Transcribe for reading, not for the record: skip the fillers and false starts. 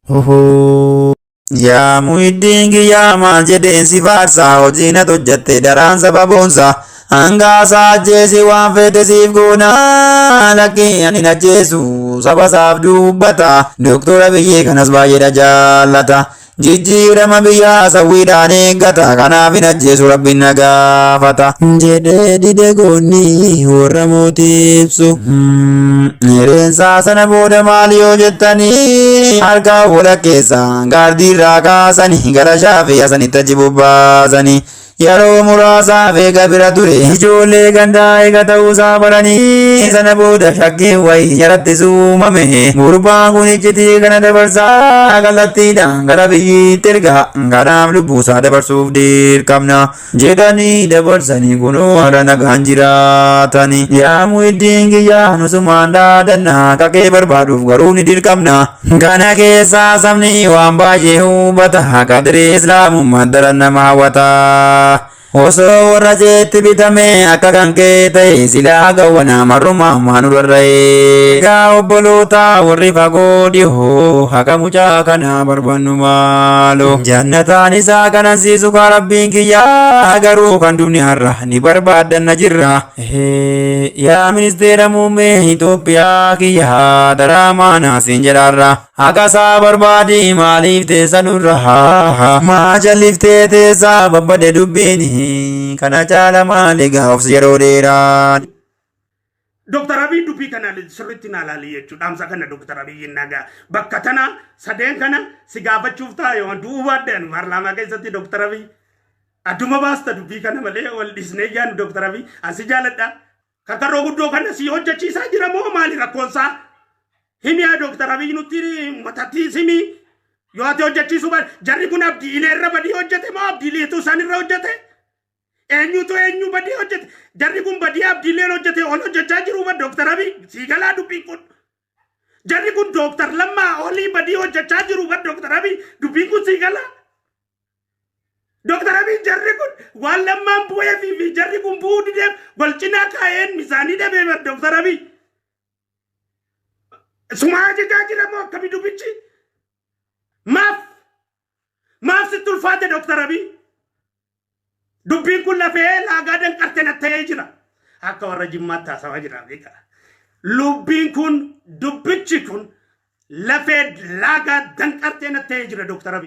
Oho. Yaa Muhyiddin kiyyaa maal jedheen si faarsaa hojiin ati hojjatte daraan sababoonsa hangaasaa ajjeesi waan fedhe siif goonaa lakkii ani na ajjeesu saba isaaf dubbata doktora biyyee kanas baay'eedha jaallata jijjiirama biyyaa sawwiidhaan eeggata kanaaf hin ajjeesu rabbiin na gaafata jedhee dide goonni warra mootii ibsu reensaa sana booda maal yoo jettanii harka fuula keessa gaardiirraa kaasanii gara shaafii asanitti achi bobbaasanii yeroo muraasaaf eega bira ture ijoollee gandaa eega ta'uusaa baranii sana booda shakkiin wayii jaratti uumame gurbaan kun iccitii kana dabarsaa kallattiidhaan gara biyyiitti erga kanaaf lubbuusaa dabarsuuf dirqamna jedhanii dabarsanii kunoo har'a nagaan jiraatanii yaa Muhyiddin kiyyaa nusumaan dhaadannaa kakee barbaaduuf garuu ni dirqamna kana keessaa sabni waan baay'ee hubata qadrii islaamummaa daran nama hawwata. Osoo warra jeetti bitame akka kan kee ta'e silaa gawwana marrumaa maanu rarra'e gaa obboloota warri fagoo dhihoo haqa mucaa kana barbaannu maalo jannataan isaa kanan siisu kaa rabbiin kiyyaa garuu kan duniyaarra ni barbaaddanna jirra yaa ministeera muummee Itoophiyaa kiyyaa daraamaa naasiin jedhaarra haqa isaa barbaadi maaliif teessa nurra maa jalliftee teessaa babbade dubbiini kana caala maali gaafsi yeroo dheeraa. Dr. Abiy dubbii kana sirriitti na ilaali jechuudha. Dhaamsa kana Dr. Abiy nagaa bakka tana sadeen kana si gaafachuuf taa'e waan duubaadhaan paarlaamaa keessatti Dr. Abiy adduma baasta dubbii kana malee wal dhisnee yaanu Dr. Abiy asi jaaladha. Kakaroo guddoo kana si hojjechiisaa jira moo maali rakkoonsaa? Himi yaa Dr. Abiy nutti matatti simi yoo ati hojjechiisuu baate jarri kun abdiilee irra badii hojjete moo abdiileetu isaan irra hojjete? Eenyu badii hojjete jarri kun badii abdiileen hojjete ol hojjechaa jiru ba Dr. Abiy siigalaa dubbiin kun jarri kun Dr. Lammaa olii badii hojjechaa jiru ba Dr. Abiy dubbiin kun siigalaa Dr. Abiy jarri kun waan lammaan bu'ee fi jarri kun bu'uu dideef wal cinaa kaa'een misaanii dhabee ba Dr. Abiy sumaa jechaa jira moo akkamii dubbichi maaf sitti ulfaate Dr. Abiy dubbiin kun lafee laagaa danqarte natta'ee jira akka warra jimmaatti haasawaa jira beeka lubbiin kun dubbichi kun lafee laagaa danqarte natta'ee jira Dr. Abiy